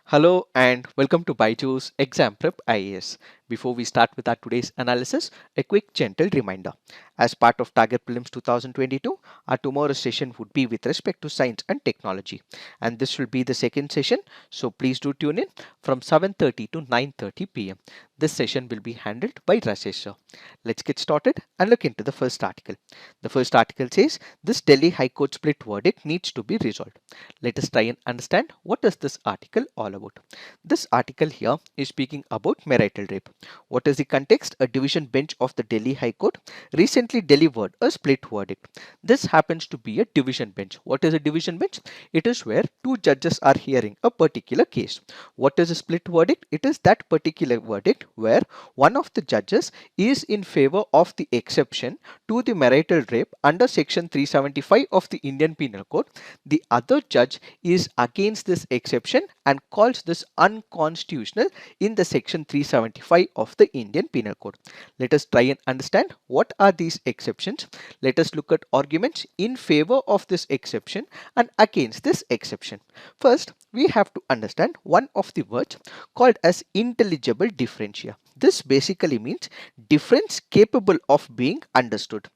Hello and welcome to BYJU'S Exam Prep IAS. Before we start with our today's analysis, a quick gentle reminder. As part of Target Prelims 2022, our tomorrow's session would be with respect to science and technology. And this will be the second session, so please do tune in from 7:30 to 9:30 p.m. This session will be handled by Rajesh sir. Let's get started and look into the first article. The first article says, this Delhi High Court split verdict needs to be resolved. Let us try and understand what is this article all about. This article here is speaking about marital rape. What is the context? A division bench of the Delhi High Court recently delivered a split verdict. This happens to be a division bench. What is a division bench? It is where two judges are hearing a particular case. What is a split verdict? It is that particular verdict where one of the judges is in favor of the exception to the marital rape under section 375 of the Indian Penal Code. The other judge is against this exception and calls this unconstitutional in the section 375 of the Indian Penal Code. Let us try and understand what are these exceptions. Let us look at arguments in favor of this exception and against this exception. First, we have to understand one of the words called as intelligible differentia. This basically means difference capable of being understood.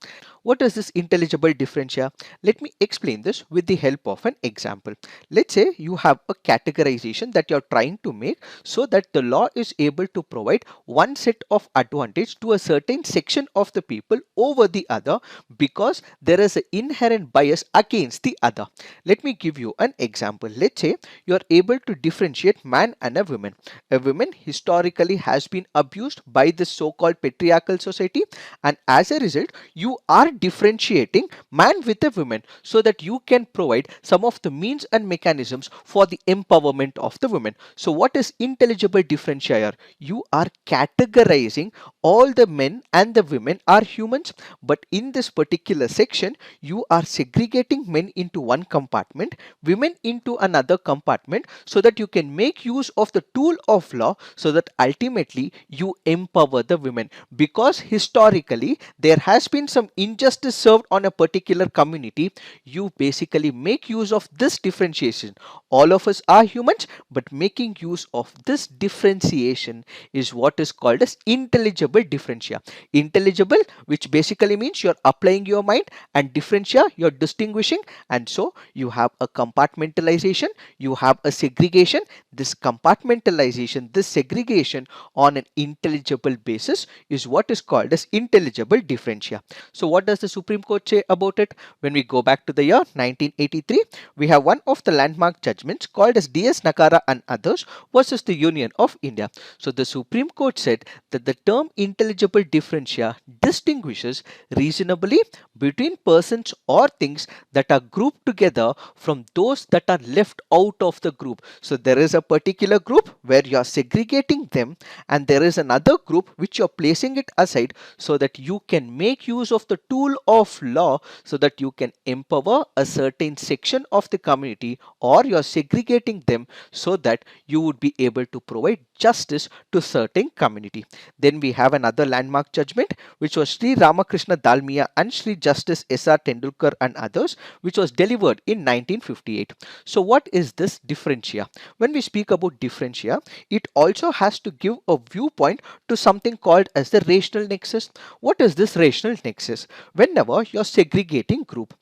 What is this intelligible differentia? Let me explain this with the help of an example. Let's say you have a categorization that you're trying to make so that the law is able to provide one set of advantage to a certain section of the people over the other because there is an inherent bias against the other. Let me give you an example. Let's say you're able to differentiate man and a woman. A woman historically has been abused by this so-called patriarchal society, and as a result you are differentiating man with a woman so that you can provide some of the means and mechanisms for the empowerment of the women. So what is intelligible differentiator? You are categorizing all the men and the women are humans, but in this particular section you are segregating men into one compartment, women into another compartment, so that you can make use of the tool of law so that ultimately you empower the women, because historically there has been some injustice served on a particular community. You basically make use of this differentiation. All of us are humans, but making use of this differentiation is what is called as intelligible differentia. Intelligible, which basically means you're applying your mind, and differentia, you're distinguishing, and so you have a compartmentalization, you have a segregation. This compartmentalization, this segregation on an intelligible basis is what is called as intelligible differentia. So what does the Supreme Court say about it? When we go back to the year 1983, we have one of the landmark judgments called as DS Nakara and others versus the Union of India. So the Supreme Court said that the term intelligible differentia distinguishes reasonably between persons or things that are grouped together from those that are left out of the group. So there is a particular group where you are segregating them, and there is another group which you are placing it aside so that you can make use of the tool of law so that you can empower a certain section of the community, or you are segregating them so that you would be able to provide justice to certain community. Then we have another landmark judgment which was Sri Ramakrishna Dalmia and Sri Justice S.R. Tendulkar and others, which was delivered in 1958. So what is this differentia? When we speak about differentia, it also has to give a viewpoint to something called as the rational nexus. What is this rational nexus? Whenever you're segregating group,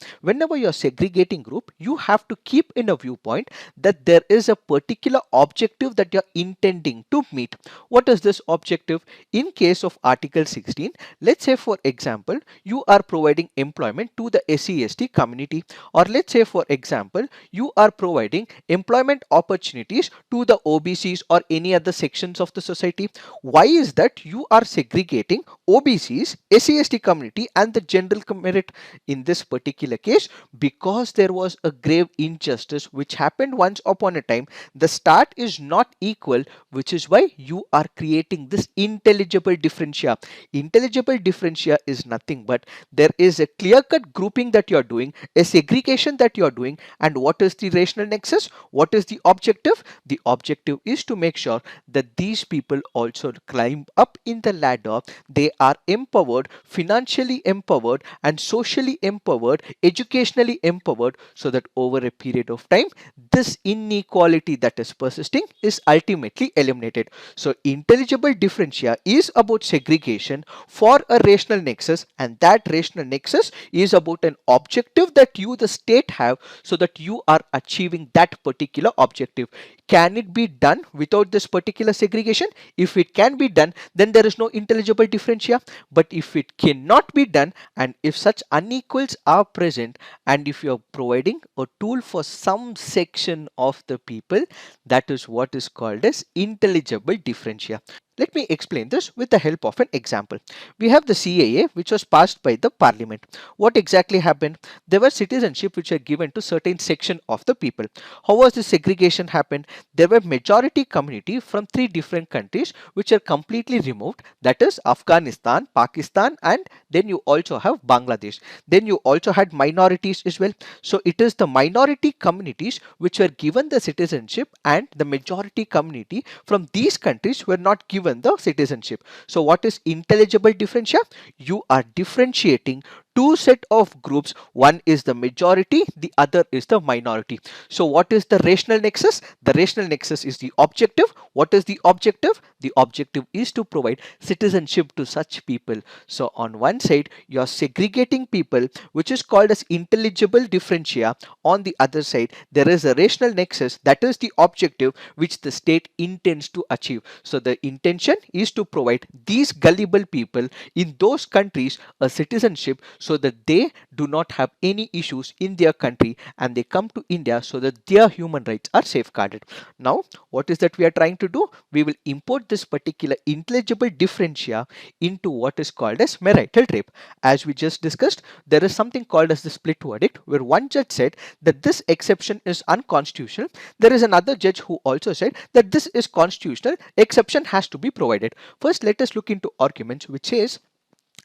you have to keep in a viewpoint that there is a particular objective that you're intending to meet. What is this objective? In case of Article 16, let's say for example, you are providing employment to the SC/ST community, or let's say for example, you are providing employment opportunities to the OBCs or any other sections of the society. Why is that you are segregating OBCs, SC/ST community and the general merit? In this particular case, because there was a grave injustice which happened once upon a time, the start is not equal, which is why you are creating this intelligible differentia. Intelligible differentia is nothing but there is a clear-cut grouping that you are doing, a segregation that you are doing, and what is the rational nexus? What is the objective? The objective is to make sure that these people also climb up in the ladder. They are empowered, financially empowered, empowered and socially empowered, educationally empowered, so that over a period of time, this inequality that is persisting is ultimately eliminated. So intelligible differentia is about segregation for a rational nexus, and that rational nexus is about an objective that you, the state, have, so that you are achieving that particular objective. Can it be done without this particular segregation? If it can be done, then there is no intelligible differentia. But if it cannot be done, and if such unequals are present, and if you are providing a tool for some section of the people, that is what is called as intelligible differentia. Let me explain this with the help of an example. We have the CAA, which was passed by the parliament. What exactly happened? There were citizenship which are given to certain section of the people. How was this segregation happened? There were majority community from 3 different countries which are completely removed. That is Afghanistan, Pakistan, and then you also have Bangladesh. Then you also had minorities as well. So it is the minority communities which were given the citizenship, and the majority community from these countries were not given the citizenship. So what is intelligible differentia? You are differentiating two set of groups. One is the majority, the other is the minority. So what is the rational nexus? The rational nexus is the objective. What is the objective? The objective is to provide citizenship to such people. So on one side, you are segregating people, which is called as intelligible differentia. On the other side, there is a rational nexus, that is the objective which the state intends to achieve. So the intention is to provide these gullible people in those countries a citizenship, so that they do not have any issues in their country, and they come to India so that their human rights are safeguarded. Now, what is that we are trying to do? We will import this particular intelligible differentia into what is called as marital rape. As we just discussed, there is something called as the split verdict, where one judge said that this exception is unconstitutional. There is another judge who also said that this is constitutional, exception has to be provided. First, let us look into arguments which says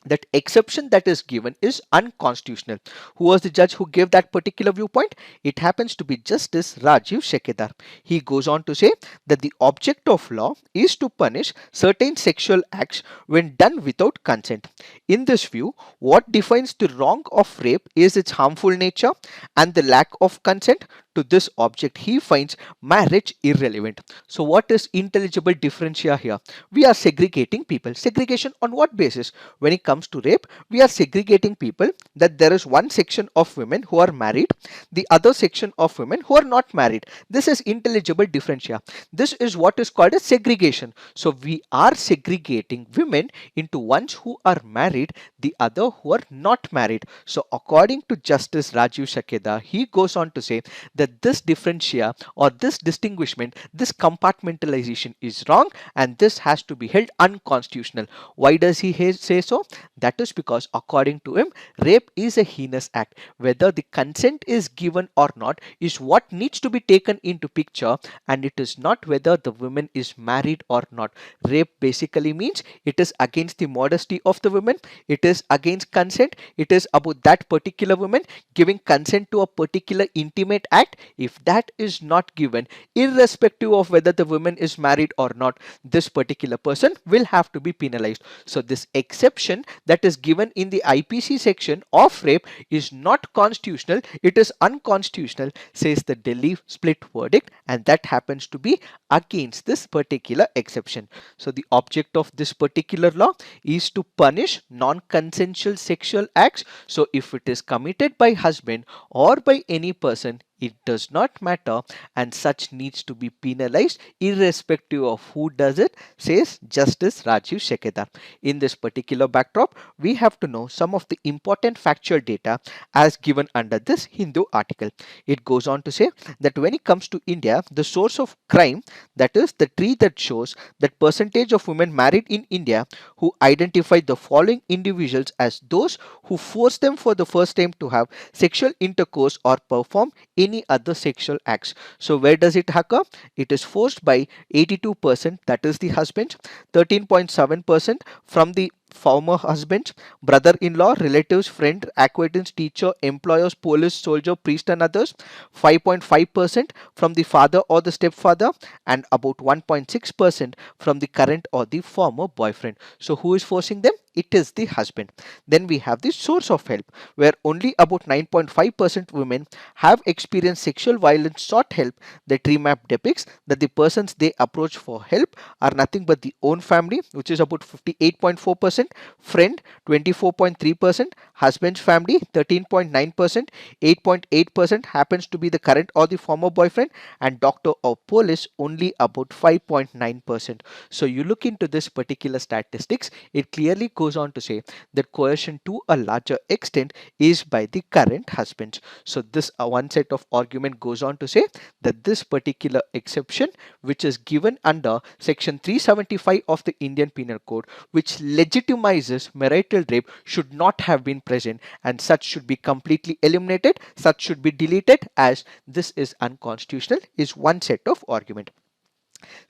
that exception that is given is unconstitutional. Who was the judge who gave that particular viewpoint? It happens to be Justice Rajiv Shekedar. He goes on to say that the object of law is to punish certain sexual acts when done without consent. In this view, what defines the wrong of rape is its harmful nature and the lack of consent. To this object, he finds marriage irrelevant. So what is intelligible differentia here? We are segregating people. Segregation on what basis? When it comes to rape, we are segregating people, that there is one section of women who are married, the other section of women who are not married. This is intelligible differentia. This is what is called a segregation. So we are segregating women into ones who are married, the other who are not married. So according to Justice Rajiv Shakeda, he goes on to say that this differentia or this distinguishment, this compartmentalization is wrong, and this has to be held unconstitutional. Why does he say so? That is because according to him, rape is a heinous act. Whether the consent is given or not is what needs to be taken into picture, and it is not whether the woman is married or not. Rape basically means it is against the modesty of the woman, it is against consent, it is about that particular woman giving consent to a particular intimate act. If that is not given, irrespective of whether the woman is married or not, this particular person will have to be penalized. So this exception that is given in the IPC section of rape is not constitutional, it is unconstitutional, says the Delhi split verdict, and that happens to be against this particular exception. So the object of this particular law is to punish non-consensual sexual acts. So if it is committed by husband or by any person, it does not matter, and such needs to be penalized irrespective of who does it, says Justice Rajiv Shekedar. In this particular backdrop, we have to know some of the important factual data as given under this Hindu article. It goes on to say that when it comes to India, the source of crime, that is the tree that shows that percentage of women married in India who identify the following individuals as those who force them for the first time to have sexual intercourse or perform any other sexual acts. So where does it occur? It is forced by 82%, that is the husband, 13.7% from the former husbands, brother-in-law, relatives, friend, acquaintance, teacher, employers, police, soldier, priest and others. 5.5% from the father or the stepfather, and about 1.6% from the current or the former boyfriend. So who is forcing them? It is the husband. Then we have the source of help, where only about 9.5% women have experienced sexual violence sought help. The tree map depicts that the persons they approach for help are nothing but the own family, which is about 58.4%, friend 24.3%, husband's family 13.9%, 8.8% happens to be the current or the former boyfriend, and doctor or police only about 5.9%. So you look into this particular statistics, it clearly goes on to say that coercion to a larger extent is by the current husbands. So this one set of argument goes on to say that this particular exception, which is given under section 375 of the Indian Penal Code, which legitimizes marital rape, should not have been present, and such should be completely eliminated, such should be deleted, as this is unconstitutional, is one set of argument.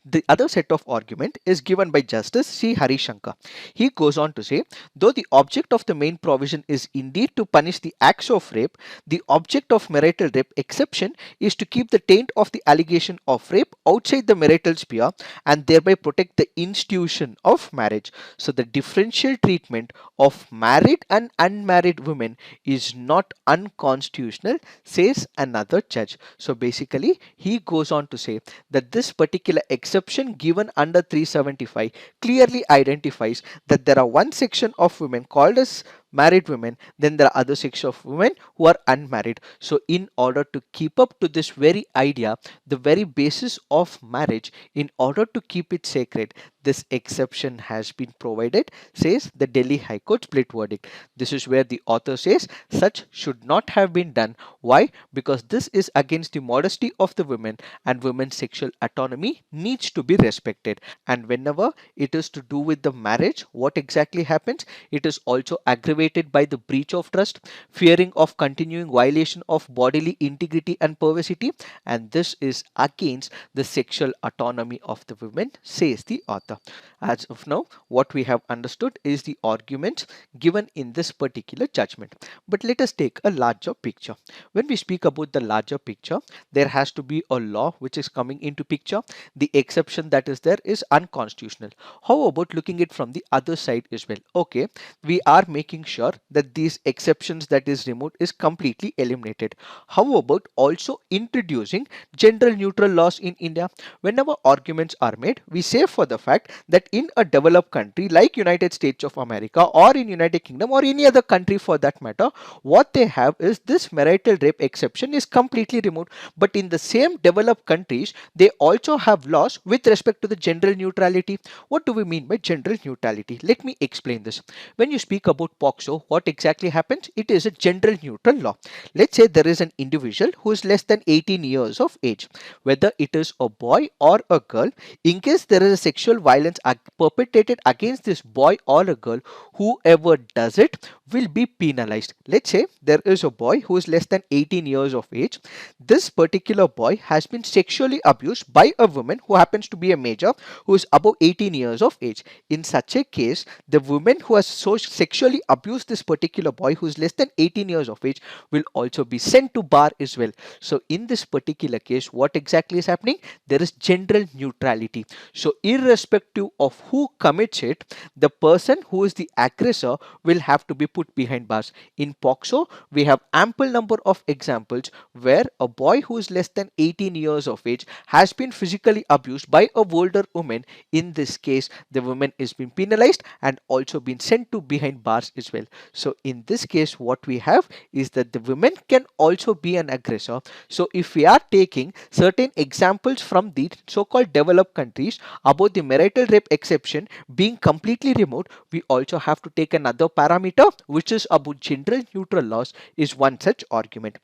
The other set of argument is given by Justice C. Harishankar. He goes on to say, though the object of the main provision is indeed to punish the acts of rape, the object of marital rape exception is to keep the taint of the allegation of rape outside the marital sphere and thereby protect the institution of marriage. So the differential treatment of married and unmarried women is not unconstitutional, says another judge. So basically, he goes on to say that this particular exception given under 375 clearly identifies that there are one section of women called as married women, then there are other section of women who are unmarried. So in order to keep up to this very idea, the very basis of marriage, in order to keep it sacred, this exception has been provided, says the Delhi High Court split verdict. This is where the author says such should not have been done. Why? Because this is against the modesty of the women, and women's sexual autonomy needs to be respected. And whenever it is to do with the marriage, what exactly happens? It is also aggravated by the breach of trust, fearing of continuing violation of bodily integrity and perversity, and this is against the sexual autonomy of the women, says the author. As of now, what we have understood is the arguments given in this particular judgment. But let us take a larger picture. When we speak about the larger picture, there has to be a law which is coming into picture. The exception that is there is unconstitutional. How about looking it from the other side as well? Okay, we are making sure that these exceptions that is removed is completely eliminated. How about also introducing gender neutral laws in India? Whenever arguments are made, we say for the fact that in a developed country like United States of America or in United Kingdom or any other country for that matter, what they have is this marital rape exception is completely removed. But in the same developed countries, they also have laws with respect to the gender neutrality. What do we mean by gender neutrality? Let me explain this. When you speak about POCSO, what exactly happens? It is a gender neutral law. Let's say there is an individual who is less than 18 years of age, whether it is a boy or a girl. In case there is a sexual violence perpetrated against this boy or a girl, whoever does it will be penalized. Let's say there is a boy who is less than 18 years of age. This particular boy has been sexually abused by a woman who happens to be a major who is above 18 years of age. In such a case, the woman who has so sexually abused this particular boy who is less than 18 years of age will also be sent to bar as well. So in this particular case, what exactly is happening? There is gender neutrality. So irrespective of who commits it, the person who is the aggressor will have to be put behind bars. In POCSO, we have ample number of examples where a boy who is less than 18 years of age has been physically abused by a older woman. In this case, the woman is being penalized and also been sent to behind bars as well. So in this case, what we have is that the women can also be an aggressor. So if we are taking certain examples from the so-called developed countries about the marital rape exception being completely removed, we also have to take another parameter which is about gender neutral laws is one such argument.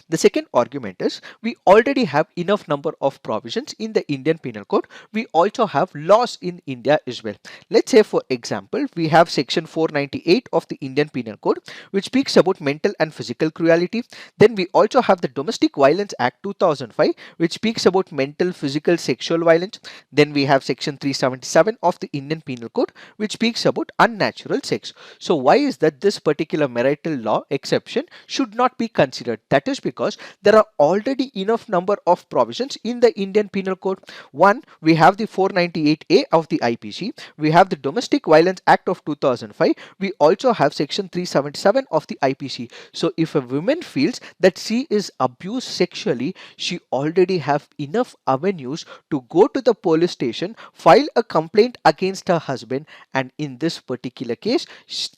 The second argument is we already have enough number of provisions in the Indian Penal Code. We also have laws in India as well. Let's say for example, we have section 498 of the Indian Penal Code which speaks about mental and physical cruelty. Then we also have the Domestic Violence Act 2005 which speaks about mental, physical, sexual violence. Then we have section 377 of the Indian Penal Code which speaks about unnatural sex. So why is that this particular marital law exception should not be considered? That is because there are already enough number of provisions in the Indian Penal Code. One, we have the 498A of the IPC, we have the Domestic Violence Act of 2005, we also have section 377 of the IPC. So if a woman feels that she is abused sexually, she already have enough avenues to go to the police station, file a complaint against her husband, and in this particular case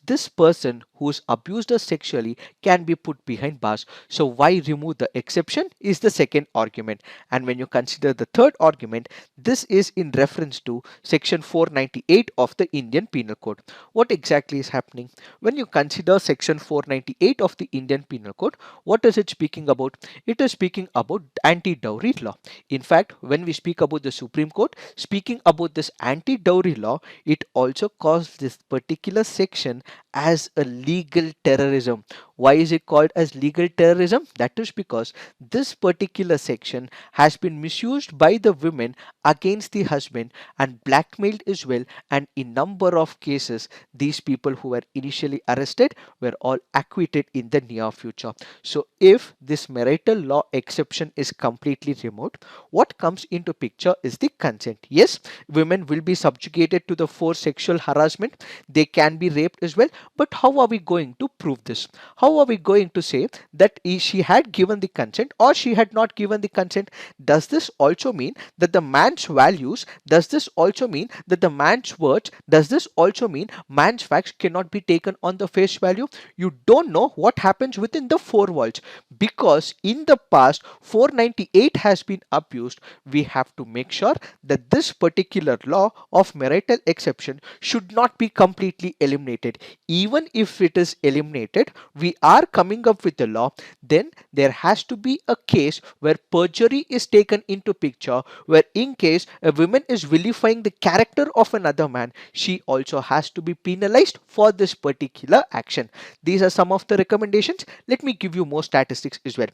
this person who's abused her sexually can be put behind bars. So why remove the exception is the second argument. And when you consider the third argument, this is in reference to section 498 of the Indian Penal Code. What exactly is happening? When you consider section 498 of the Indian Penal Code, what is it speaking about? It is speaking about anti-dowry law. In fact, when we speak about the Supreme Court speaking about this anti-dowry law, it also calls this particular section as a legal terrorism. Why is it called as legal terrorism? That is because this particular section has been misused by the women against the husband and blackmailed as well, and in number of cases these people who were initially arrested were all acquitted in the near future. So if this marital law exception is completely removed, what comes into picture is the consent. Yes, women will be subjugated to the forced sexual harassment, they can be raped as well, but how are we going to prove this? How are we going to say that she had given the consent or she had not given the consent? Does this also mean that the man's values, does this also mean that the man's words, does this also mean man's facts cannot be taken on the face value? You don't know what happens within the four walls, because in the past 498 has been abused. We have to make sure that this particular law of marital exception should not be completely eliminated. Even if it is eliminated, we are coming up with a law, then there has to be a case where perjury is taken into picture, where in case a woman is vilifying the character of another man, she also has to be penalized for this particular action. These are some of the recommendations. Let me give you more statistics as well.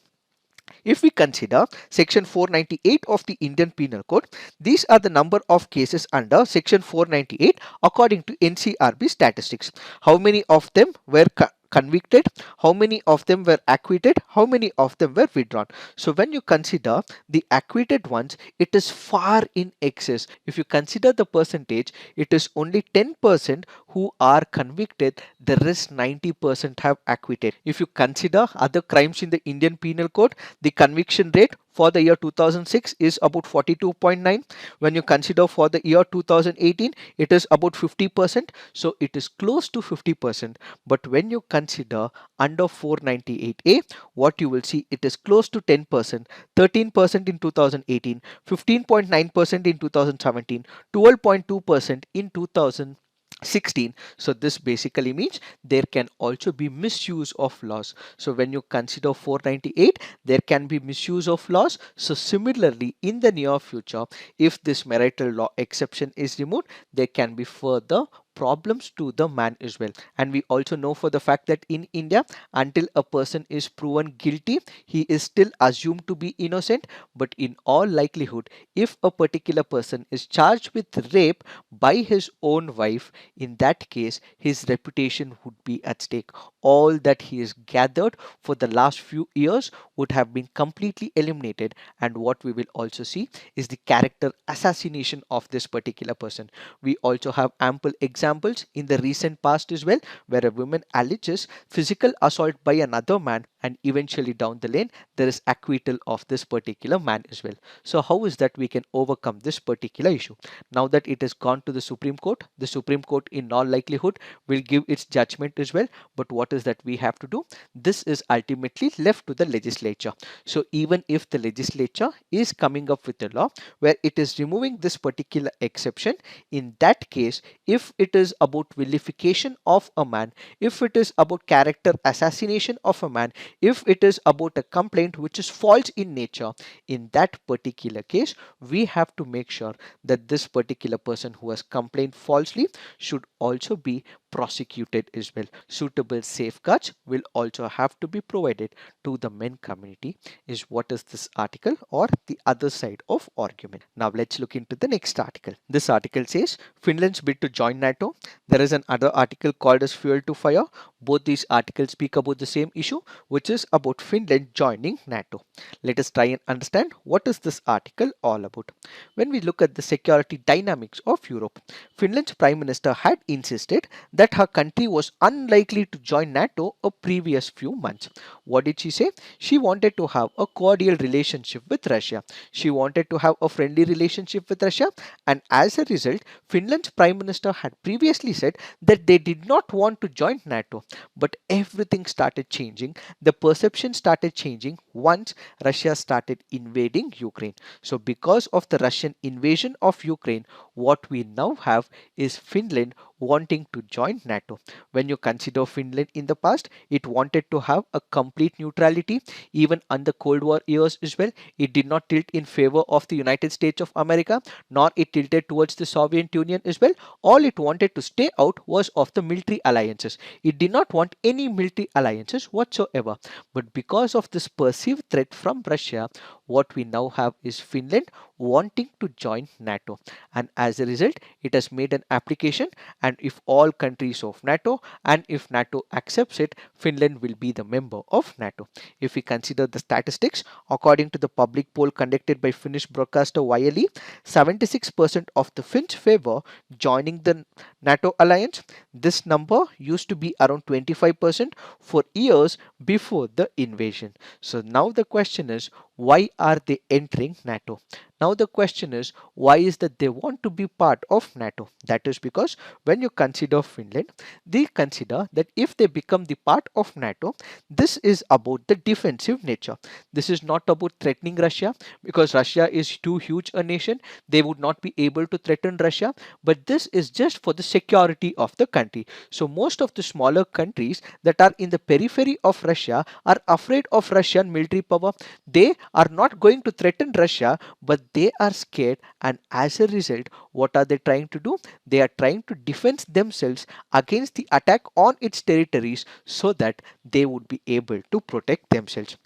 If we consider section 498 of the Indian Penal Code, these are the number of cases under section 498 according to NCRB statistics. How many of them were convicted, how many of them were acquitted, how many of them were withdrawn? So when you consider the acquitted ones, it is far in excess. If you consider the percentage, it is only 10% who are convicted, the rest 90% have acquitted. If you consider other crimes in the Indian Penal Code, the conviction rate for the year 2006 is about 42.9. When you consider for the year 2018, it is about 50%. So it is close to 50%. But when you consider under 498A, what you will see, it is close to 10%, 13% in 2018, 15.9% in 2017, 12.2% in 2016. So this basically means there can also be misuse of laws. So when you consider 498, there can be misuse of laws. So similarly, in the near future, if this marital law exception is removed, there can be further problems to the man as well. And we also know for the fact that in India, until a person is proven guilty, he is still assumed to be innocent. But in all likelihood, if a particular person is charged with rape by his own wife, in that case his reputation would be at stake. All that he has gathered for the last few years would have been completely eliminated, and what we will also see is the character assassination of this particular person. We also have ample examples in the recent past as well, where a woman alleges physical assault by another man, and eventually down the lane there is acquittal of this particular man as well. So how is that we can overcome this particular issue? Now that it has gone to the Supreme Court in all likelihood will give its judgment as well. But what is that we have to do? This is ultimately left to the legislature. So even if the legislature is coming up with a law where it is removing this particular exception, in that case, if it it is about vilification of a man, if it is about character assassination of a man, if it is about a complaint which is false in nature, in that particular case, we have to make sure that this particular person who has complained falsely should also be prosecuted as well. Suitable safeguards will also have to be provided to the men community, is what is this article or the other side of argument. Now let's look into the next article. This article says Finland's bid to join NATO. There is another article called as Fuel to Fire. Both these articles speak about the same issue, which is about Finland joining NATO. Let us try and understand what is this article all about. When we look at the security dynamics of Europe, Finland's Prime Minister had insisted that her country was unlikely to join NATO a previous few months. What did she say? She wanted to have a cordial relationship with Russia. She wanted to have a friendly relationship with Russia, and as a result, Finland's Prime Minister had previously said that they did not want to join NATO. But everything started changing. The perception started changing once Russia started invading Ukraine. So because of the Russian invasion of Ukraine, what we now have is Finland wanting to join NATO. When you consider Finland in the past, it wanted to have a complete neutrality. Even under Cold War years as well, it did not tilt in favor of the United States of America, nor it tilted towards the Soviet Union as well. All it wanted to stay out was of the military alliances. It did not want any military alliances whatsoever. But because of this perceived threat from Russia, what we now have is Finland wanting to join NATO. And as a result, it has made an application, and if all countries of NATO and if NATO accepts it, Finland will be the member of NATO. If we consider the statistics, according to the public poll conducted by Finnish broadcaster YLE, 76% of the Finns favor joining the NATO alliance. This number used to be around 25% for years before the invasion. So now the question is, why are they entering NATO? Now the question is, why is that they want to be part of NATO? That is because when you consider Finland, they consider that if they become the part of NATO, this is about the defensive nature. This is not about threatening Russia, because Russia is too huge a nation. They would not be able to threaten Russia, but this is just for the security of the country. So most of the smaller countries that are in the periphery of Russia are afraid of Russian military power. They are not going to threaten Russia, but they are scared, and as a result, what are they trying to do? They are trying to defend themselves against the attack on its territories so that they would be able to protect themselves.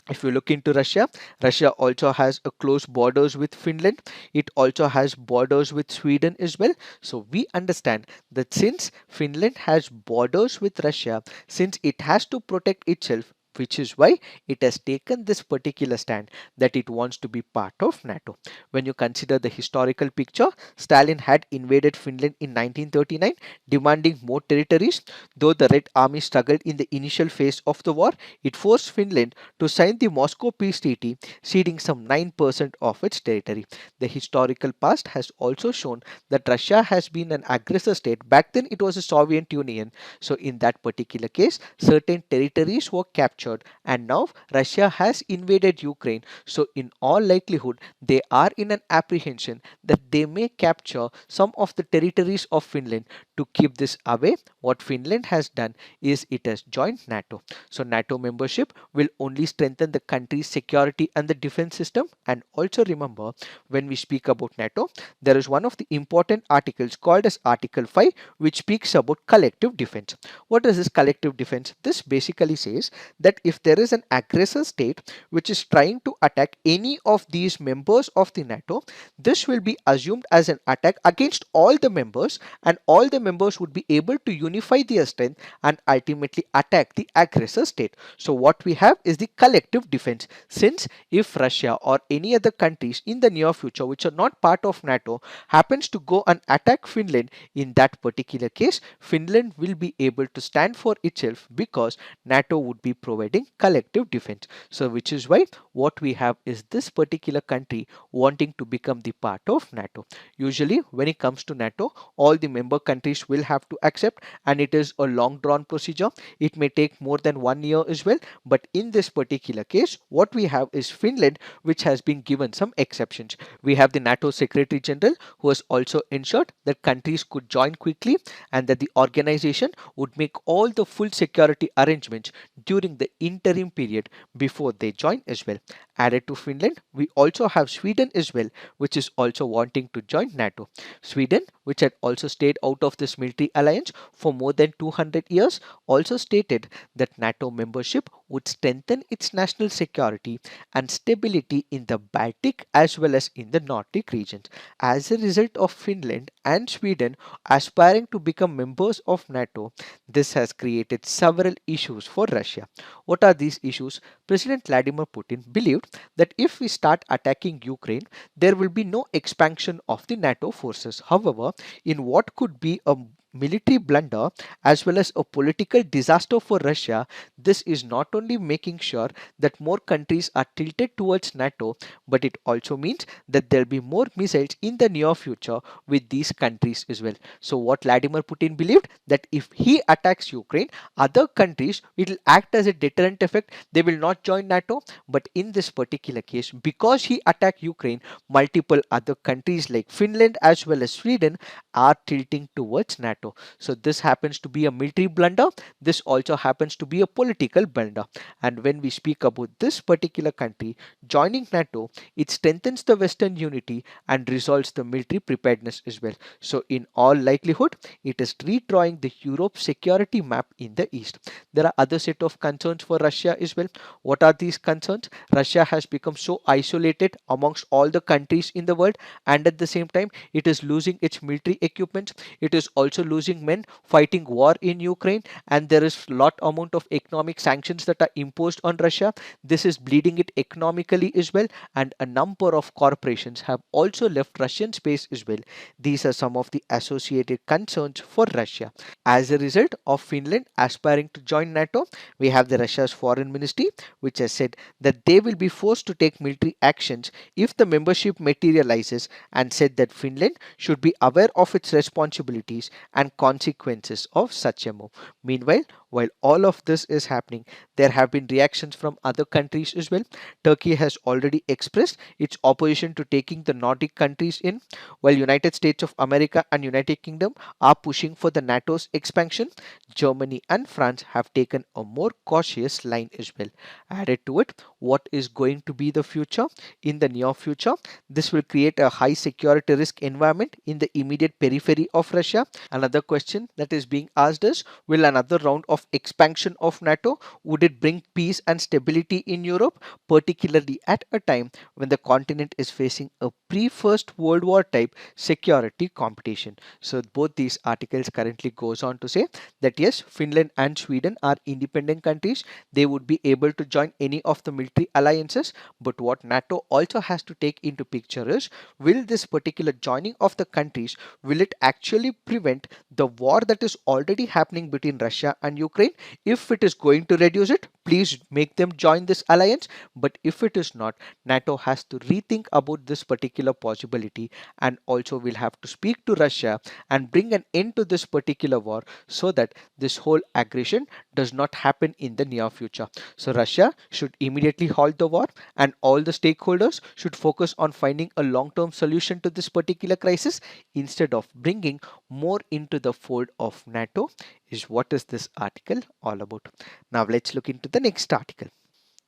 If you look into Russia, Russia also has a close borders with Finland. It also has borders with Sweden as well. So we understand that since Finland has borders with Russia, since it has to protect itself, which is why it has taken this particular stand that it wants to be part of NATO. When you consider the historical picture, Stalin had invaded Finland in 1939, demanding more territories. Though the Red Army struggled in the initial phase of the war, it forced Finland to sign the Moscow Peace Treaty, ceding some 9% of its territory. The historical past has also shown that Russia has been an aggressor state. Back then, it was a Soviet Union. So in that particular case, certain territories were captured, and now Russia has invaded Ukraine. So in all likelihood, they are in an apprehension that they may capture some of the territories of Finland. To keep this away, what Finland has done is it has joined NATO. So NATO membership will only strengthen the country's security and the defense system. And also remember, when we speak about NATO, there is one of the important articles called as Article 5, which speaks about collective defense. What is this collective defense? This basically says that if there is an aggressor state which is trying to attack any of these members of the NATO, this will be assumed as an attack against all the members, and all the members would be able to unify their strength and ultimately attack the aggressor state. So what we have is the collective defense. Since if Russia or any other countries in the near future which are not part of NATO happens to go and attack Finland, in that particular case, Finland will be able to stand for itself because NATO would be providing collective defense. So which is why what we have is this particular country wanting to become the part of NATO. Usually when it comes to NATO, all the member countries countries will have to accept, and it is a long drawn procedure. It may take more than 1 year as well. But in this particular case, what we have is Finland, which has been given some exceptions. We have the NATO Secretary General who has also ensured that countries could join quickly and that the organization would make all the full security arrangements during the interim period before they join as well. Added to Finland, we also have Sweden as well, which is also wanting to join NATO. Sweden, which had also stayed out of this military alliance for more than 200 years, also stated that NATO membership would strengthen its national security and stability in the Baltic as well as in the Nordic regions. As a result of Finland and Sweden aspiring to become members of NATO, this has created several issues for Russia. What are these issues? President Vladimir Putin believed that if we start attacking Ukraine, there will be no expansion of the NATO forces. However, in what could be a military blunder as well as a political disaster for Russia, this is not only making sure that more countries are tilted towards NATO, but it also means that there'll be more missiles in the near future with these countries as well. So what Vladimir Putin believed, that if he attacks Ukraine, other countries, it will act as a deterrent effect. They will not join NATO. But in this particular case, because he attacked Ukraine, multiple other countries like Finland as well as Sweden are tilting towards NATO. So this happens to be a military blunder. This also happens to be a political blunder. And when we speak about this particular country joining NATO, it strengthens the Western unity and resolves the military preparedness as well. So in all likelihood, it is redrawing the Europe security map in the east. There are other set of concerns for Russia as well. What are these concerns? Russia has become so isolated amongst all the countries in the world, and at the same time it is losing its military equipment. It is also losing men fighting war in Ukraine, and there is lot amount of economic sanctions that are imposed on Russia. This is bleeding it economically as well, and a number of corporations have also left Russian space as well. These are some of the associated concerns for Russia. As a result of Finland aspiring to join NATO, we have the Russia's foreign ministry which has said that they will be forced to take military actions if the membership materializes, and said that Finland should be aware of its responsibilities and consequences of such a move. Meanwhile, while all of this is happening, there have been reactions from other countries as well. Turkey has already expressed its opposition to taking the Nordic countries in, while United States of America and United Kingdom are pushing for the NATO's expansion. Germany and France have taken a more cautious line as well. Added to it, what is going to be the future? In the near future, this will create a high security risk environment in the immediate periphery of Russia. Another question that is being asked is, will another round of expansion of NATO, would it bring peace and stability in Europe, particularly at a time when the continent is facing a pre-First World War type security competition? So both these articles currently goes on to say that yes, Finland and Sweden are independent countries. They would be able to join any of the military alliances, but what NATO also has to take into picture is, will this particular joining of the countries, will it actually prevent the war that is already happening between Russia and Ukraine? If it is going to reduce it, please make them join this alliance. But if it is not, NATO has to rethink about this particular possibility, and also will have to speak to Russia and bring an end to this particular war, so that this whole aggression does not happen in the near future. So Russia should immediately halt the war, and all the stakeholders should focus on finding a long-term solution to this particular crisis instead of bringing more into the fold of NATO, is what is this article all about. Now let's look into the next article.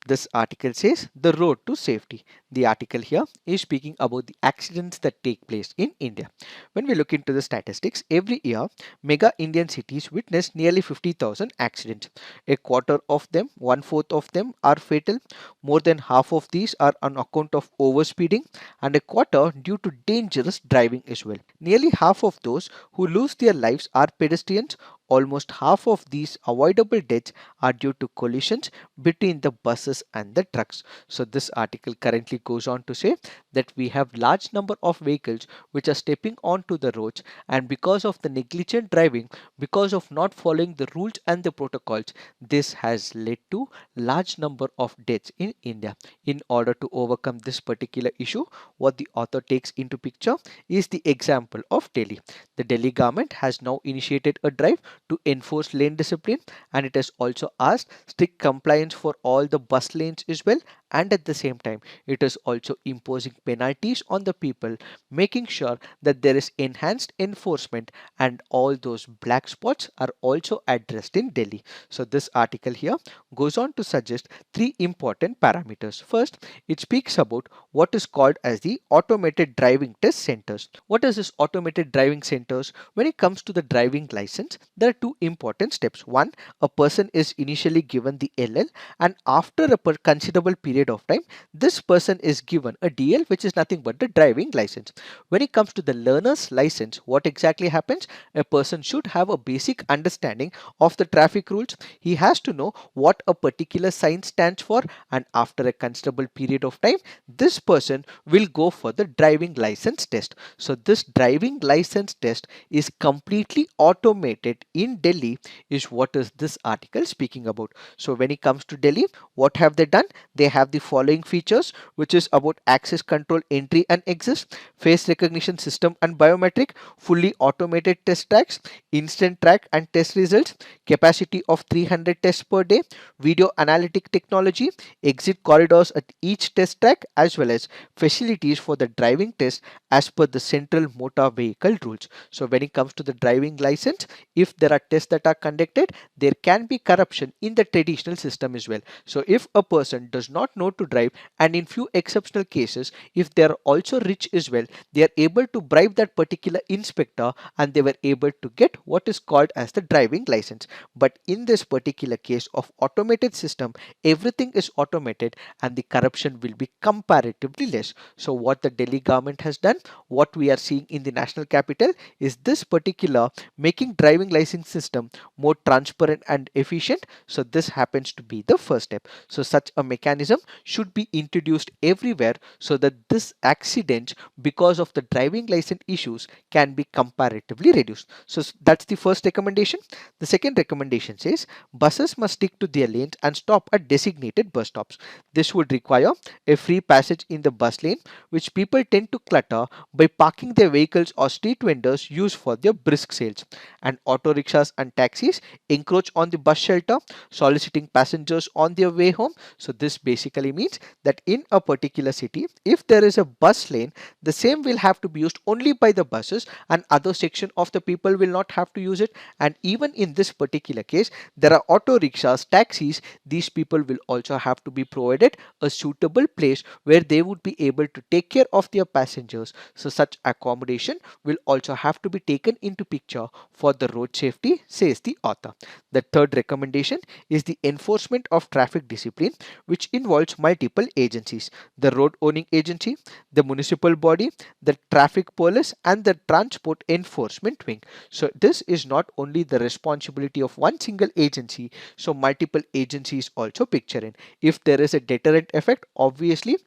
This article says the road to safety. The article here is speaking about the accidents that take place in India. When we look into the statistics, every year mega Indian cities witness nearly 50,000 accidents. A quarter of them, one fourth of them are fatal. More than half of these are on account of overspeeding, and a quarter due to dangerous driving as well. Nearly half of those who lose their lives are pedestrians, almost half of these avoidable deaths are due to collisions between the buses and the trucks. So this article currently goes on to say that we have large number of vehicles which are stepping onto the roads, and because of the negligent driving, because of not following the rules and the protocols, this has led to large number of deaths in India. In order to overcome this particular issue, what the author takes into picture is the example of Delhi. The Delhi government has now initiated a drive to enforce lane discipline, and it has also asked strict compliance for all the bus lanes as well, and at the same time it is also imposing penalties on the people, making sure that there is enhanced enforcement and all those black spots are also addressed in Delhi. So this article here goes on to suggest three important parameters. First, it speaks about what is called as the automated driving test centers. What is this automated driving centers? When it comes to the driving license, there are two important steps. One, a person is initially given the LL, and after a considerable period of time, this person is given a DL, which is nothing but the driving license. When it comes to the learner's license, what exactly happens? A person should have a basic understanding of the traffic rules. He has to know what a particular sign stands for, and after a considerable period of time, this person will go for the driving license test. So this driving license test is completely automated in Delhi, is what is this article speaking about. So when it comes to Delhi, what have they done? They have the following features, which is about access control, entry and exit, face recognition system and biometric, fully automated test tracks, instant track and test results, capacity of 300 tests per day, video analytic technology, exit corridors at each test track, as well as facilities for the driving test as per the central motor vehicle rules. So when it comes to the driving license, if there are tests that are conducted, there can be corruption in the traditional system as well. So if a person does not know to drive, and in few exceptional cases, if they are also rich as well, they are able to bribe that particular inspector and they were able to get what is called as the driving license. But in this particular case of automated system, everything is automated and the corruption will be comparatively less. So what the Delhi government has done, what we are seeing in the national capital, is this particular making driving license system more transparent and efficient. So this happens to be the first step. So such a mechanism should be introduced everywhere so that this accident because of the driving license issues can be comparatively reduced. So that's the first recommendation. The second recommendation says buses must stick to their lanes and stop at designated bus stops. This would require a free passage in the bus lane, which people tend to clutter by parking their vehicles or street vendors use for their brisk sales. And auto rickshaws and taxis encroach on the bus shelter, soliciting passengers on their way home. So this basically means that in a particular city, if there is a bus lane, the same will have to be used only by the buses and other section of the people will not have to use it. And even in this particular case, there are auto rickshaws, taxis. These people will also have to be provided a suitable place where they would be able to take care of their passengers. So such accommodation will also have to be taken into picture for the road safety, says the author. The third recommendation is the enforcement of traffic discipline, which involves multiple agencies: the road owning agency, the municipal body, the traffic police, and the transport enforcement wing. So this is not only the responsibility of one single agency, so multiple agencies also picture in. If there is a deterrent effect, obviously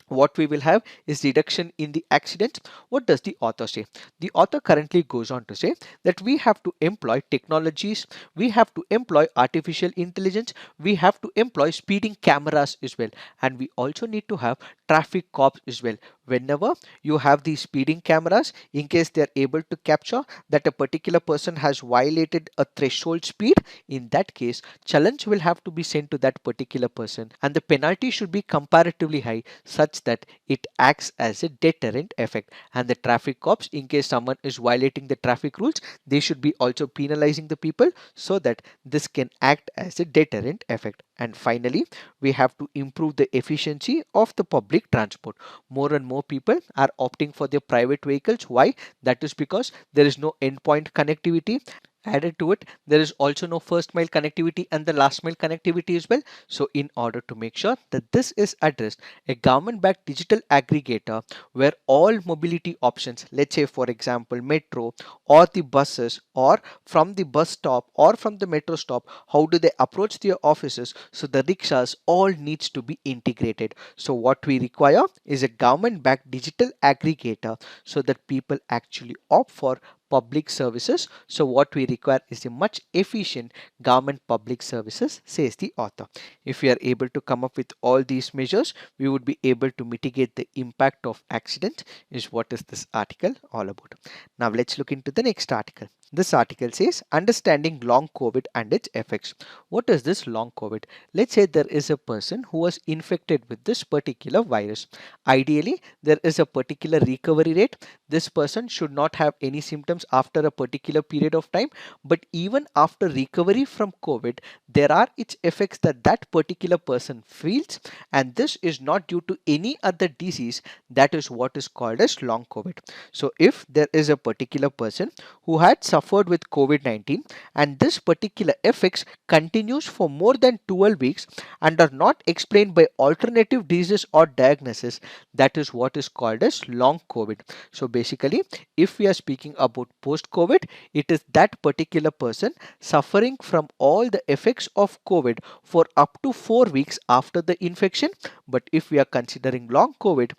what we will have is reduction in the accidents. What does the author say? The author currently goes on to say that we have to employ technologies, we have to employ artificial intelligence, we have to employ speeding cameras as well, and we also need to have traffic cops as well. Whenever you have these speeding cameras, in case they are able to capture that a particular person has violated a threshold speed, in that case challenge will have to be sent to that particular person, and the penalty should be comparatively high such that it acts as a deterrent effect. And the traffic cops, in case someone is violating the traffic rules, they should be also penalizing the people so that this can act as a deterrent effect. And finally, we have to improve the efficiency of the public transport. More and more people are opting for their private vehicles. Why? That is because there is no endpoint connectivity, Added to it, there is also no first mile connectivity and the last mile connectivity as well. So in order to make sure that this is addressed, a government backed digital aggregator where all mobility options, let's say for example metro or the buses, or from the bus stop or from the metro stop, how do they approach their offices, so the rickshaws all needs to be integrated. So what we require is a government backed digital aggregator so that people actually opt for public services. So what we require is a much efficient government public services, says the author. If we are able to come up with all these measures, we would be able to mitigate the impact of accident, is what is this article all about. Now let's look into the next article. This article says understanding long COVID and its effects. What is this long COVID? Let's say there is a person who was infected with this particular virus. Ideally, there is a particular recovery rate. This person should not have any symptoms after a particular period of time, but even after recovery from COVID, there are its effects that that particular person feels, and this is not due to any other disease. That is what is called as long COVID. So if there is a particular person who had suffered with COVID-19 and this particular effects continues for more than 12 weeks and are not explained by alternative diseases or diagnosis, that is what is called as long COVID. So basically, if we are speaking about post COVID, it is that particular person suffering from all the effects of COVID for up to 4 weeks after the infection. But if we are considering long COVID,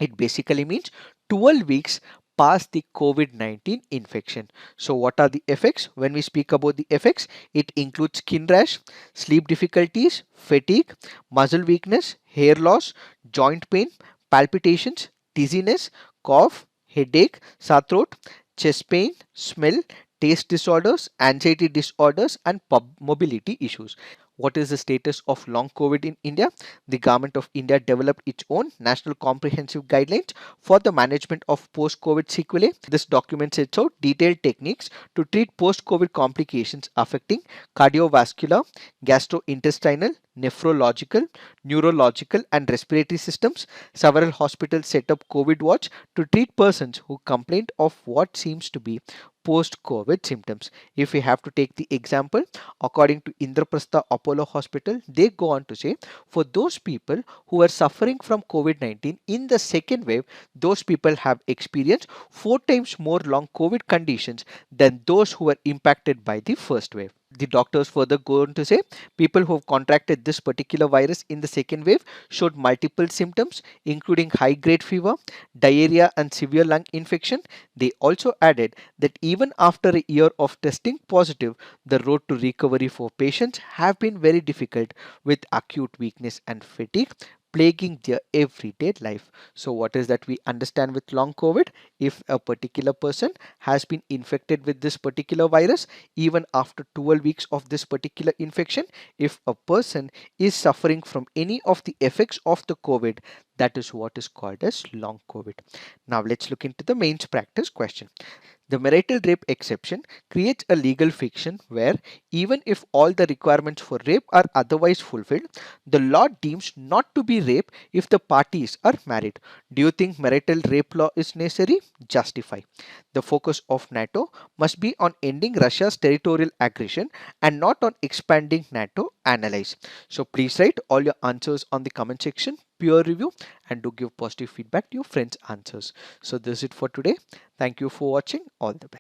it basically means 12 weeks past the COVID-19 infection. So what are the effects? When we speak about the effects, it includes skin rash, sleep difficulties, fatigue, muscle weakness, hair loss, joint pain, palpitations, dizziness, cough, headache, sore throat, chest pain, smell, taste disorders, anxiety disorders, and mobility issues. What is the status of long COVID in India? The government of India developed its own national comprehensive guidelines for the management of post-COVID sequelae. This document sets out detailed techniques to treat post-COVID complications affecting cardiovascular, gastrointestinal, nephrological, neurological, and respiratory systems. Several hospitals set up COVID watch to treat persons who complained of what seems to be post-COVID symptoms. If we have to take the example, according to Indraprastha Apollo Hospital, they go on to say for those people who are suffering from COVID-19 in the second wave, those people have experienced 4 times more long COVID conditions than those who were impacted by the first wave. The doctors further go on to say people who have contracted this particular virus in the second wave showed multiple symptoms, including high grade fever, diarrhea, and severe lung infection. They also added that even after a year of testing positive, the road to recovery for patients have been very difficult, with acute weakness and fatigue plaguing their everyday life. So what is that we understand with long COVID? If a particular person has been infected with this particular virus, even after 12 weeks of this particular infection, if a person is suffering from any of the effects of the COVID, that is what is called as long COVID. Now let's look into the mains practice question. The marital rape exception creates a legal fiction where even if all the requirements for rape are otherwise fulfilled, the law deems not to be rape if the parties are married. Do you think marital rape law is necessary? Justify. The focus of NATO must be on ending Russia's territorial aggression and not on expanding NATO. Analyze. So please write all your answers on the comment section, peer review, and do give positive feedback to your friends' answers. So this is it for today. Thank you for watching. All the best.